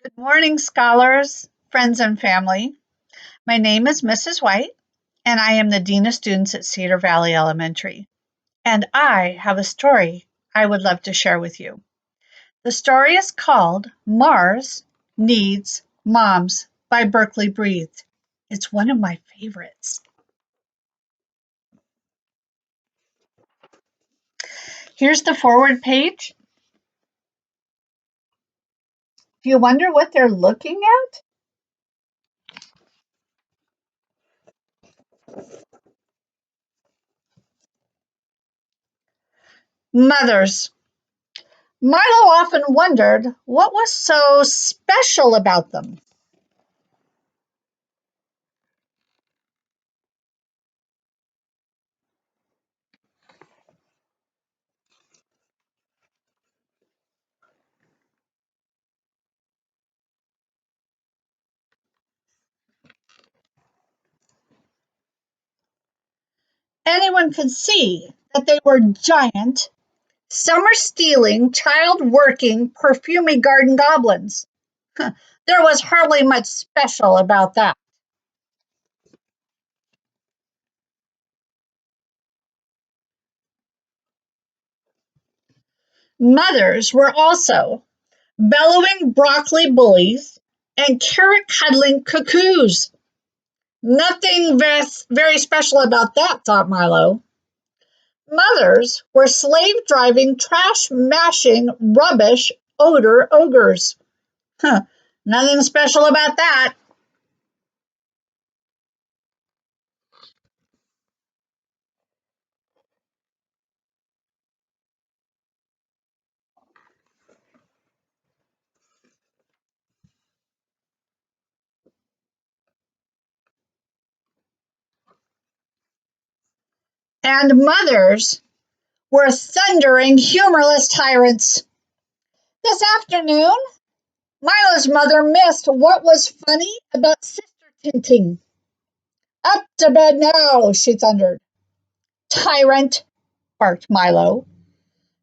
Good morning, scholars, friends, and family. My name is Mrs. White, and I am the Dean of Students at Cedar Valley Elementary. And I have a story I would love to share with you. The story is called Mars Needs Moms by Berkeley Breathed. It's one of my favorites. Here's the forward page. Do you wonder what they're looking at? Mothers. Milo often wondered what was so special about them. Anyone could see that they were giant, summer-stealing, child-working, perfumey garden goblins. There was hardly much special about that. Mothers were also bellowing broccoli bullies and carrot-cuddling cuckoos. Nothing very special about that, thought Milo. Mothers were slave-driving, trash-mashing, rubbish odor ogres. Huh, nothing special about that. And mothers were thundering, humorless tyrants. This afternoon, Milo's mother missed what was funny about Sister Tinting. Up to bed now, she thundered. Tyrant, barked Milo.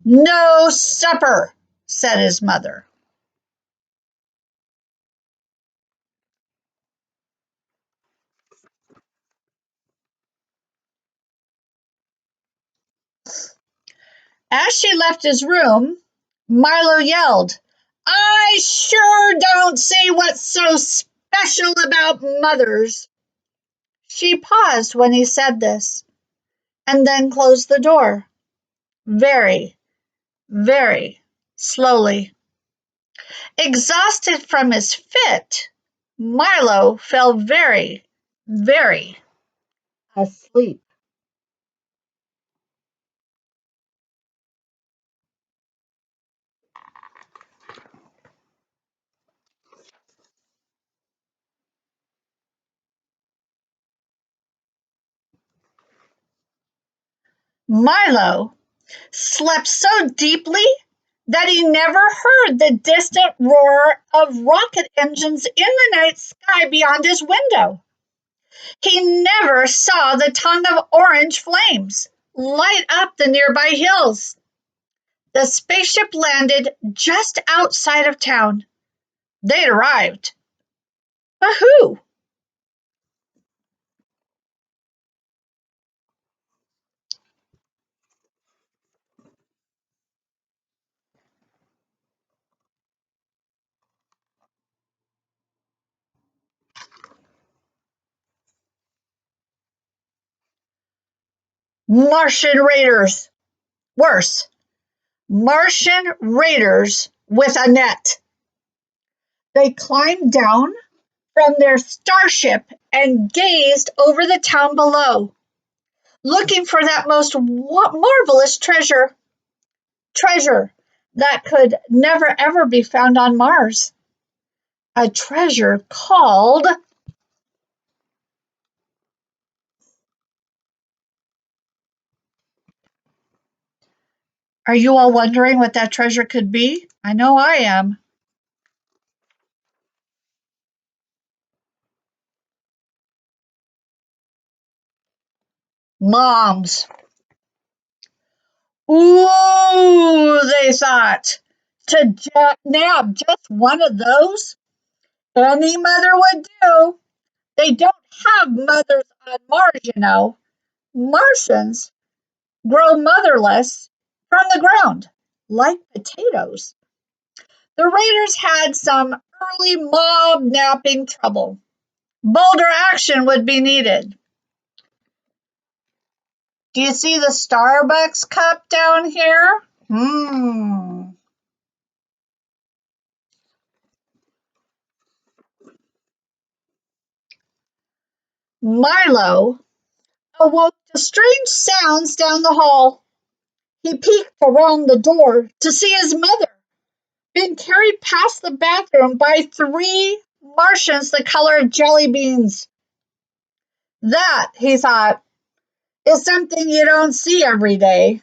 No supper, said his mother. As she left his room, Milo yelled, I sure don't see what's so special about mothers. She paused when he said this, and then closed the door. Very, very slowly. Exhausted from his fit, Milo fell very, very asleep. Milo slept so deeply that he never heard the distant roar of rocket engines in the night sky beyond his window. He never saw the tongue of orange flames light up the nearby hills. The spaceship landed just outside of town. They'd arrived. But who? Martian raiders. Worse, Martian raiders with a net. They climbed down from their starship and gazed over the town below, looking for that most marvelous treasure. Treasure that could never ever be found on Mars. A treasure called. Are you all wondering what that treasure could be? I know I am. Moms. Ooh, they thought. To nab just one of those? Any mother would do. They don't have mothers on Mars, you know. Martians grow motherless from the ground, like potatoes. The raiders had some early mob napping trouble. Bolder action would be needed. Do you see the Starbucks cup down here? Milo awoke to strange sounds down the hall. He peeked around the door to see his mother being carried past the bathroom by three Martians the color of jelly beans. That, he thought, is something you don't see every day.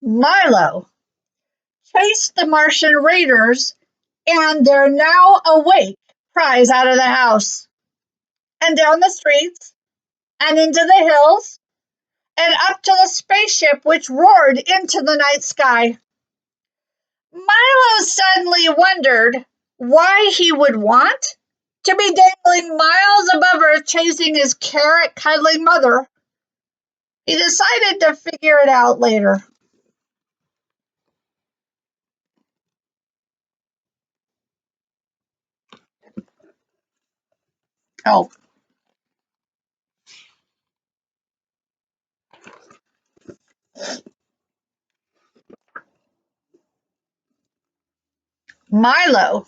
Milo chased the Martian raiders and their now awake prize out of the house and down the streets and into the hills and up to the spaceship which roared into the night sky. Milo suddenly wondered why he would want to be dangling miles above Earth chasing his carrot cuddling mother. He decided to figure it out later. Oh, Milo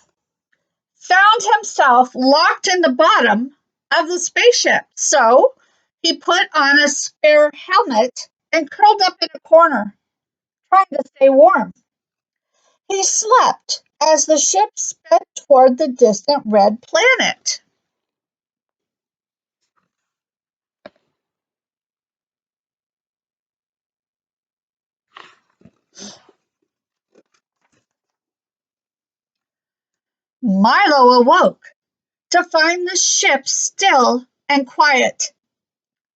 found himself locked in the bottom of the spaceship. So he put on a spare helmet and curled up in a corner, trying to stay warm. He slept as the ship sped toward the distant red planet. Milo awoke to find the ship still and quiet.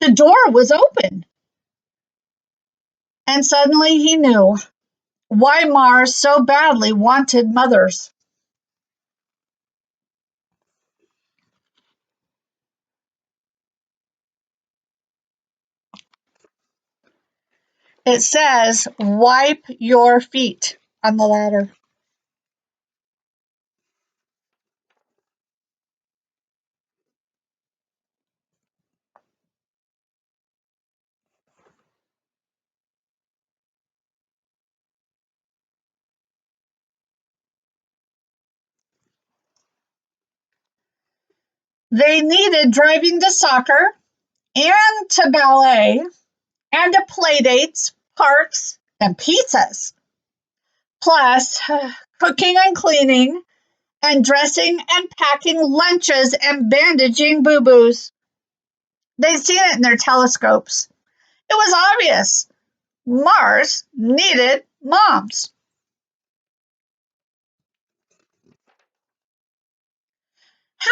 The door was open, and suddenly he knew why Mars so badly wanted mothers. It says, wipe your feet on the ladder. They needed driving to soccer and to ballet and to play dates, parks, and pizzas, plus cooking and cleaning and dressing and packing lunches and bandaging boo-boos. They'd seen it in their telescopes. It was obvious. Mars needed moms. How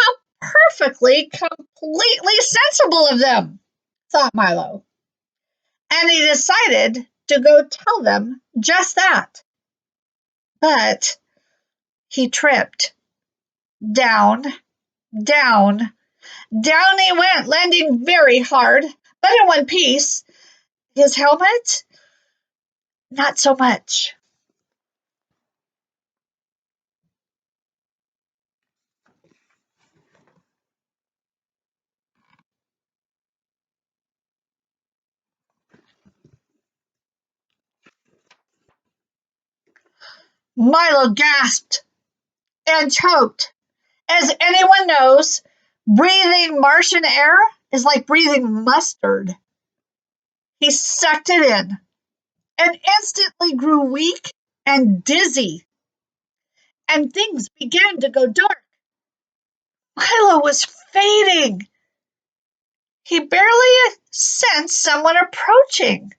perfectly, completely sensible of them, thought Milo. And he decided to go tell them just that. But he tripped. Down, down, down he went, landing very hard, but in one piece. His helmet? Not so much. Milo gasped and choked. As anyone knows, breathing Martian air is like breathing mustard. He sucked it in and instantly grew weak and dizzy, and things began to go dark. Milo was fading. He barely sensed someone approaching.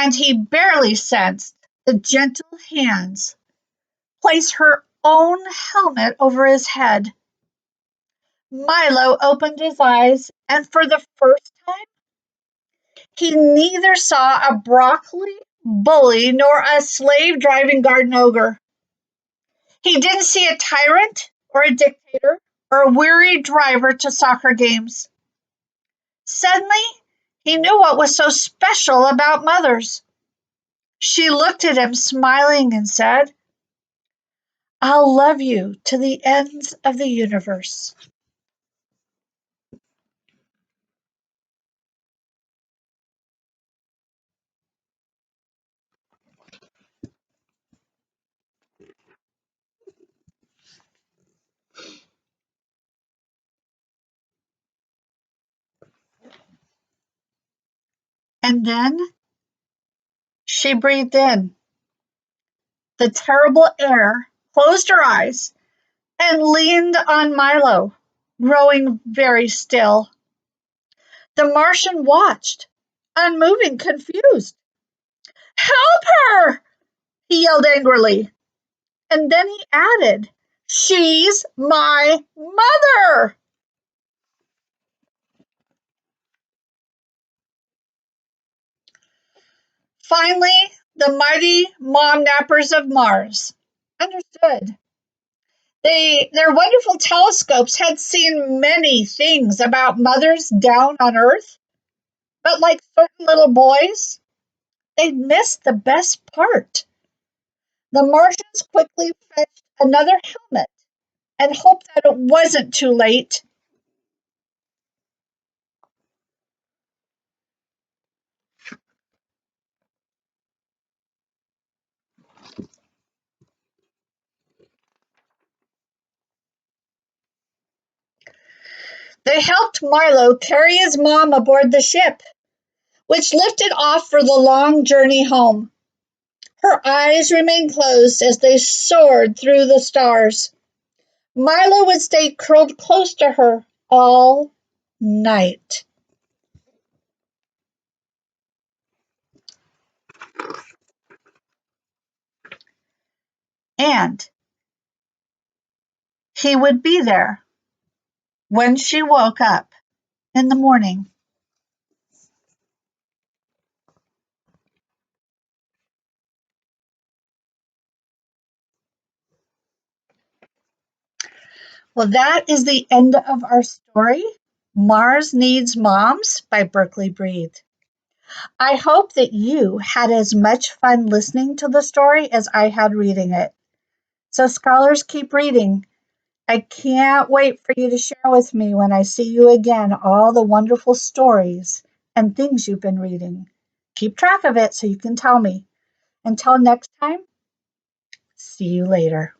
and he barely sensed the gentle hands place her own helmet over his head. Milo opened his eyes, and for the first time, he neither saw a broccoli bully nor a slave driving garden ogre. He didn't see a tyrant or a dictator or a weary driver to soccer games. Suddenly, he knew what was so special about mothers. She looked at him smiling and said, "I'll love you to the ends of the universe." And then she breathed in the terrible air, closed her eyes, and leaned on Milo, growing very still. The Martian watched, unmoving, confused. "Help her!" he yelled angrily. And then he added, "She's my mother!" Finally, the mighty mom nappers of Mars understood. Their wonderful telescopes had seen many things about mothers down on Earth, but like certain little boys, they'd missed the best part. The Martians quickly fetched another helmet and hoped that it wasn't too late. They helped Milo carry his mom aboard the ship, which lifted off for the long journey home. Her eyes remained closed as they soared through the stars. Milo would stay curled close to her all night. And he would be there when she woke up in the morning. Well, that is the end of our story, Mars Needs Moms by Berkeley Breed. I hope that you had as much fun listening to the story as I had reading it. So, scholars, keep reading. I can't wait for you to share with me when I see you again all the wonderful stories and things you've been reading. Keep track of it so you can tell me. Until next time, see you later.